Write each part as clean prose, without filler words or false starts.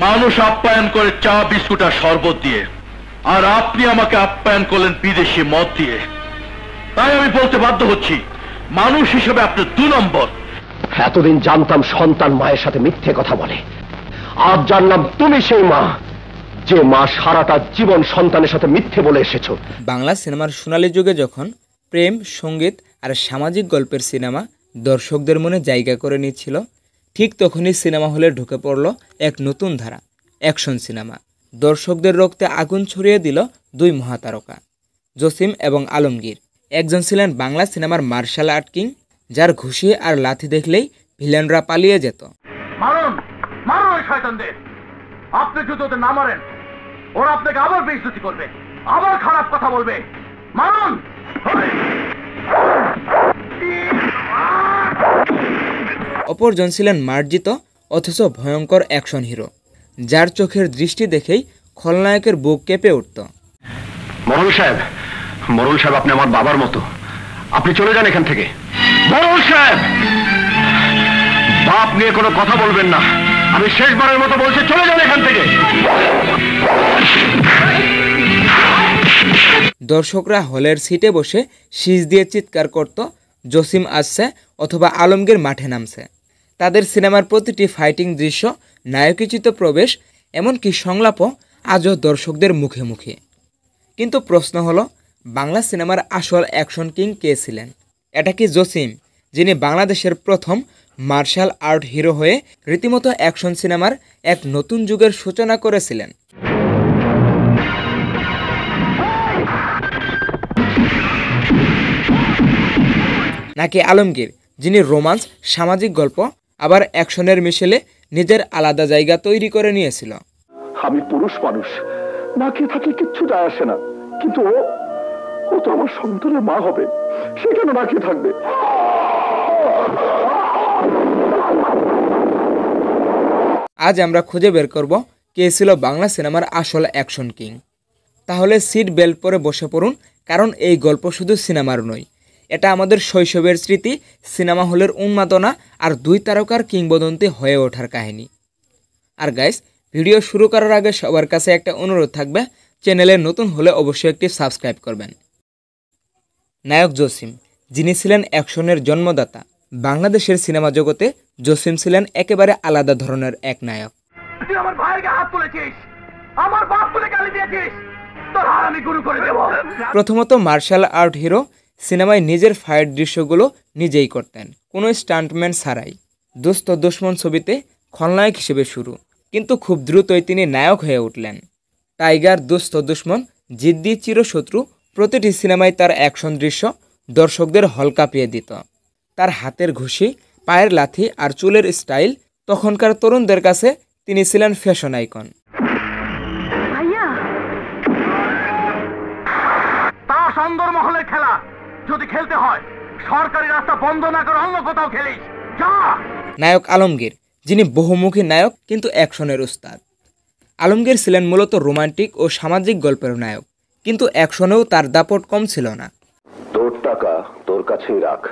মানুষ আপ্যায়ন করে চা বিস্কুট আর শরবত দিয়ে, আর আপনি আমাকে আপ্যায়ন করলেন বিদেশি মদ দিয়ে। তাই আমি বলতে বাধ্য হচ্ছি, মানুষ হিসেবে আপনি 2 নম্বর। এতদিন জানতাম সন্তান মায়ের সাথে মিথ্যে কথা বলে, আজ জানলাম তুমি সেই মা, যে মা সারাটা জীবন সন্তানের সাথে মিথ্যে বলে এসেছো। বাংলা সিনেমার সোনালী যুগে যখন প্রেম, সঙ্গীত আর সামাজিক গল্পের সিনেমা দর্শকদের মনে জায়গা করে নিচ্ছিল, ঠিক তখনই সিনেমা হলে ঢুকে পড়ল এক নতুন ধারা, অ্যাকশন সিনেমা। দর্শকদের রক্তে আগুন ছড়িয়ে দিল 2 মহাতারকা, জসিম এবং আলমগীর। একজন ছিলেন বাংলা সিনেমার মার্শাল আর্ট কিং, যার ঘুষি আর লাথি দেখলেই ভিলেনরা পালিয়ে যেত। মারুন, মারুন ওই শয়তানদের। আপনি যদি ওদের না মারেন, ওরা আপনাকে আবার বেইজ্জতি করবে, আবার খারাপ কথা বলবে। মারুন। অপরজন ছিলেন মার্জিত অথচ ভয়ঙ্কর অ্যাকশন হিরো, যার চোখের দৃষ্টি দেখেই খলনায়কের বুক কেঁপে উঠত। মরুল সাহেব, মরুল সাহেব, আপনি আমার বাবার মতো, আপনি চলে যান এখান থেকে। মরুল সাহেব, বাপ নিয়ে কোনো কথা বলবেন না, আমি শেষবারের মতো বলছি, চলে যান এখান থেকে। দর্শকরা হলের সিটে বসে শীষ দিয়ে চিৎকার করত, জসিম আসছে অথবা আলমগীর মাঠে নামছে। তাদের সিনেমার প্রতিটি ফাইটিং দৃশ্য, নায়কোচিত প্রবেশ, এমনকি সংলাপও আজও দর্শকদের মুখে মুখে। কিন্তু প্রশ্ন হলো, বাংলা সিনেমার আসল অ্যাকশন কিং কে ছিলেন? এটা কি জসিম, যিনি বাংলাদেশের প্রথম মার্শাল আর্ট হিরো হয়ে রীতিমতো অ্যাকশন সিনেমার এক নতুন যুগের সূচনা করেছিলেন? নাকি আলমগীর, যিনি রোমান্স, সামাজিক গল্প আবার অ্যাকশনের মিশেলে নিজের আলাদা জায়গা তৈরি করে নিয়েছিল? আমি পুরুষ মানুষ, না খেয়ে থাকলে কিচ্ছু যায় আসে না, কিন্তু ও তো আমার সন্তানের মা হবে, সে কেন না খেয়ে থাকবে? আজ আমরা খুঁজে বের করব কে ছিল বাংলা সিনেমার আসল অ্যাকশন কিং। তাহলে সিট বেল্ট পরে বসে পড়ুন, কারণ এই গল্প শুধু সিনেমার নয়, এটা আমাদের শৈশবের স্মৃতি, সিনেমা হলের উন্মাদনা আর 2 তারকার কিংবদন্তি হয়ে ওঠার কাহিনী। আর গাইস, ভিডিও শুরু করার আগে সবার কাছে একটা অনুরোধ থাকবে, চ্যানেলে নতুন হলে অবশ্যই একটি সাবস্ক্রাইব করবেন। নায়ক জসিম, যিনি ছিলেন অ্যাকশনের জন্মদাতা। বাংলাদেশের সিনেমা জগতে জসিম ছিলেন একেবারে আলাদা ধরনের এক নায়ক। তুই আমার ভাইয়ের গায়ে হাত তুলেছিস, আমার বাপ তুলে গালি দিয়েছিস, তোর হার আমি গুরু করে দেব। প্রথমত মার্শাল আর্ট হিরো, সিনেমায় নিজের ফাইট দৃশ্যগুলো নিজেই করতেন, কোনো স্টান্টম্যান ছাড়াই। দোস্ত দুশমন ছবিতে খলনায়ক হিসেবে শুরু, কিন্তু খুব দ্রুতই তিনি নায়ক হয়ে উঠলেন। টাইগার, দোস্ত দুশমন, জিদ্দি, চিরশত্রু, প্রতিটি সিনেমায় তার অ্যাকশন দৃশ্য দর্শকদের হল কাঁপিয়ে দিত। তার হাতের ঘুষি, পায়ের লাথি আর চুলের স্টাইল, তখনকার তরুণদের কাছে তিনি ছিলেন ফ্যাশন আইকন। তা সুন্দরমহলের খেলা, যদি খেলতে হয় সরকারি রাস্তা বন্ধ না করে অন্য কোথাও খেলিস, যা। নায়ক আলমগীর, যিনি বহুমুখী নায়ক কিন্তু অ্যাকশনের উস্তাদ। আলমগীর ছিলেন মূলত রোমান্টিক ও সামাজিক গল্পের নায়ক, কিন্তু অ্যাকশনেও তার দাপট কম ছিল না। তোর টাকা তোর কাছেই রাখ,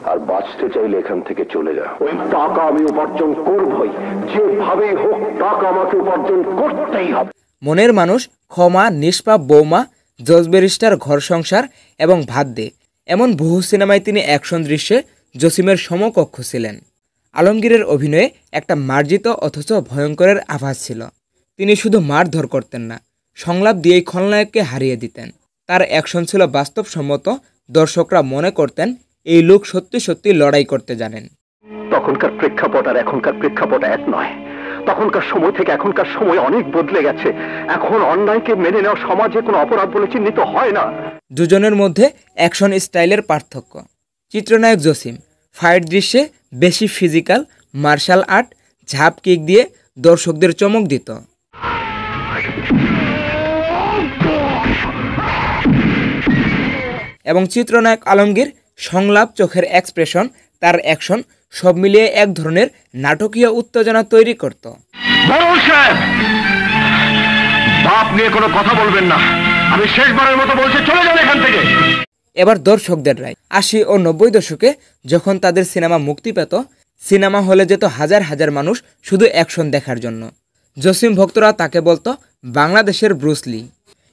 আর বাঁচতে চাইলে এখান থেকে চলে যা। ওই টাকা আমি উপার্জন করবই, যেভাবেই হোক টাকা আমাকে উপার্জন করতেই হবে। মনের মানুষ, ক্ষমা, নিষ্পাপ বৌমা, জজ ব্যারিস্টার, ঘর সংসার এবং ভাত দে, এমন বহু সিনেমায় তিনি অ্যাকশন দৃশ্যে জসিমের সমকক্ষ ছিলেন। আলমগীরের অভিনয়ে একটা মার্জিত অথচ ভয়ঙ্করের আভাস ছিল। তিনি শুধু মারধর করতেন না, সংলাপ দিয়েই খলনায়ককে হারিয়ে দিতেন। তার অ্যাকশন ছিল বাস্তবসম্মত, দর্শকরা মনে করতেন এই লোক সত্যি সত্যি লড়াই করতে জানেন। তখনকার প্রেক্ষাপট আর এখনকার প্রেক্ষাপট এক নয়। তখনকার সময় থেকে এখনকার সময় অনেক বদলে গেছে। এখন অন্যায়কে মেনে নেওয়া সমাজে কোনো অপরাধ বলে চিহ্নিত হয় না। দুজনের মধ্যে অ্যাকশন স্টাইলের পার্থক্য। চিত্রনায়ক জসিম ফাইট দৃশ্যে বেশি ফিজিক্যাল, মার্শাল আর্ট, ঝাপ কিক দিয়ে দর্শকদের চমক দিত। এবং চিত্রনায়ক আলমগীর সংলাপ, চোখের এক্সপ্রেশন, তার অ্যাকশন সব মিলিয়ে এক ধরনের নাটকীয় উত্তেজনা তৈরি করত। বাপ নিয়ে কোনো কথা বলবেন না, আমি শেষবারের মতো বলছি, চলে যান এখান থেকে। এবার দর্শকদের রায়। 80 ও 90 দশকে যখন তাদের সিনেমা মুক্তি পেত, সিনেমা হলে যেত হাজার হাজার মানুষ শুধু অ্যাকশন দেখার জন্য। জসিম ভক্তরা তাকে বলতো বাংলাদেশের ব্রুসলি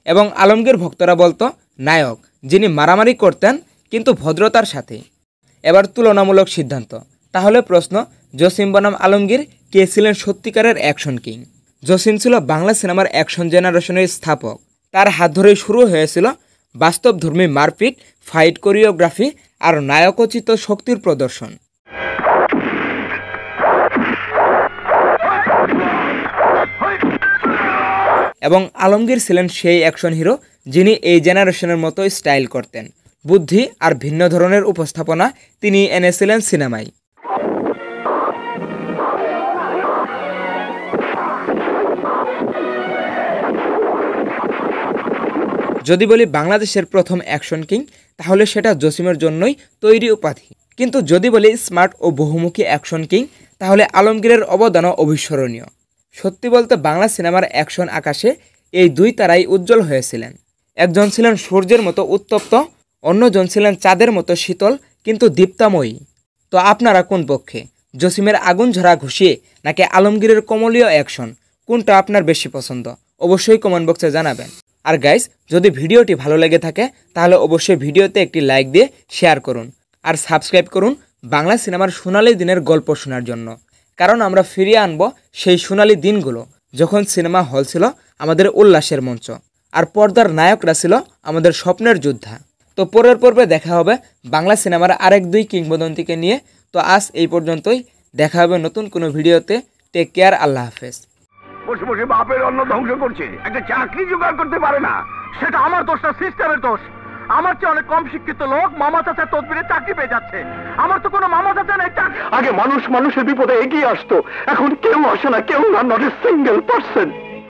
এবং আলমগীর ভক্তরা বলতো নায়ক, যিনি মারামারি করতেন কিন্তু ভদ্রতার সাথে। এবার তুলনামূলক সিদ্ধান্ত। তাহলে প্রশ্ন, জসিম বনাম আলমগীর কে ছিলেন সত্যিকারের অ্যাকশন কিং? জসিম ছিল বাংলা সিনেমার অ্যাকশন জেনারেশনের স্থাপক। তার হাত ধরেই শুরু হয়েছিল বাস্তবধর্মী মারপিট, ফাইট কোরিওগ্রাফি আর নায়কোচিত শক্তির প্রদর্শন। এবং আলমগীর ছিলেন সেই অ্যাকশন হিরো যিনি এই জেনারেশনের মতো স্টাইল করতেন। বুদ্ধি আর ভিন্ন ধরনের উপস্থাপনা তিনি এনেছিলেন সিনেমায়। যদি বলি বাংলাদেশের প্রথম অ্যাকশন কিং, তাহলে সেটা জসিমের জন্যই তৈরি উপাধি। কিন্তু যদি বলি স্মার্ট ও বহুমুখী অ্যাকশন কিং, তাহলে আলমগীরের অবদানও অবিস্মরণীয়। সত্যি বলতে বাংলা সিনেমার অ্যাকশন আকাশে এই দুই তারাই উজ্জ্বল হয়েছিলেন। একজন ছিলেন সূর্যের মতো উত্তপ্ত, অন্যজন ছিলেন চাঁদের মতো শীতল কিন্তু দীপ্তাময়ী। তো আপনারা কোন পক্ষে? জসিমের আগুন ঝরা ঘুষিয়ে নাকি আলমগীরের কমলীয় অ্যাকশন? কোনটা আপনার বেশি পছন্দ? অবশ্যই কমেন্ট বক্সে জানাবেন। আর গাইস, যদি ভিডিওটি ভালো লেগে থাকে তাহলে অবশ্যই ভিডিওতে একটি লাইক দিয়ে শেয়ার করুন আর সাবস্ক্রাইব করুন বাংলা সিনেমার সোনালী দিনের গল্প শোনার জন্য। কারণ আমরা ফিরিয়ে আনব সেই সোনালী দিনগুলো যখন সিনেমা হল ছিল আমাদের উল্লাসের মঞ্চ আর পর্দার নায়করা ছিল আমাদের স্বপ্নের যোদ্ধা। তো পরের পর্বে দেখা হবে বাংলা সিনেমার আরেক দুই কিংবদন্তিকে নিয়ে। তো আজ এই পর্যন্তই, দেখা হবে নতুন কোনো ভিডিওতে। টেক কেয়ার, আল্লাহ হাফেজ। বসে বসে বাপের অন্ন ধ্বংস করছে, একটা চাকরি জোগাড় করতে পারে না। সেটা আমার দোষ না, সিস্টেমের দোষ। আমার চেয়ে অনেক কম শিক্ষিত লোক মামা চাচার তদবিরে চাকরি পেয়ে যাচ্ছে। আমার তো কোনো মামা চাচা নেই। আগে মানুষ মানুষের বিপদে এগিয়ে আসতো, এখন কেউ আসে না, কেউ না, নট এ সিঙ্গেল পার্সন।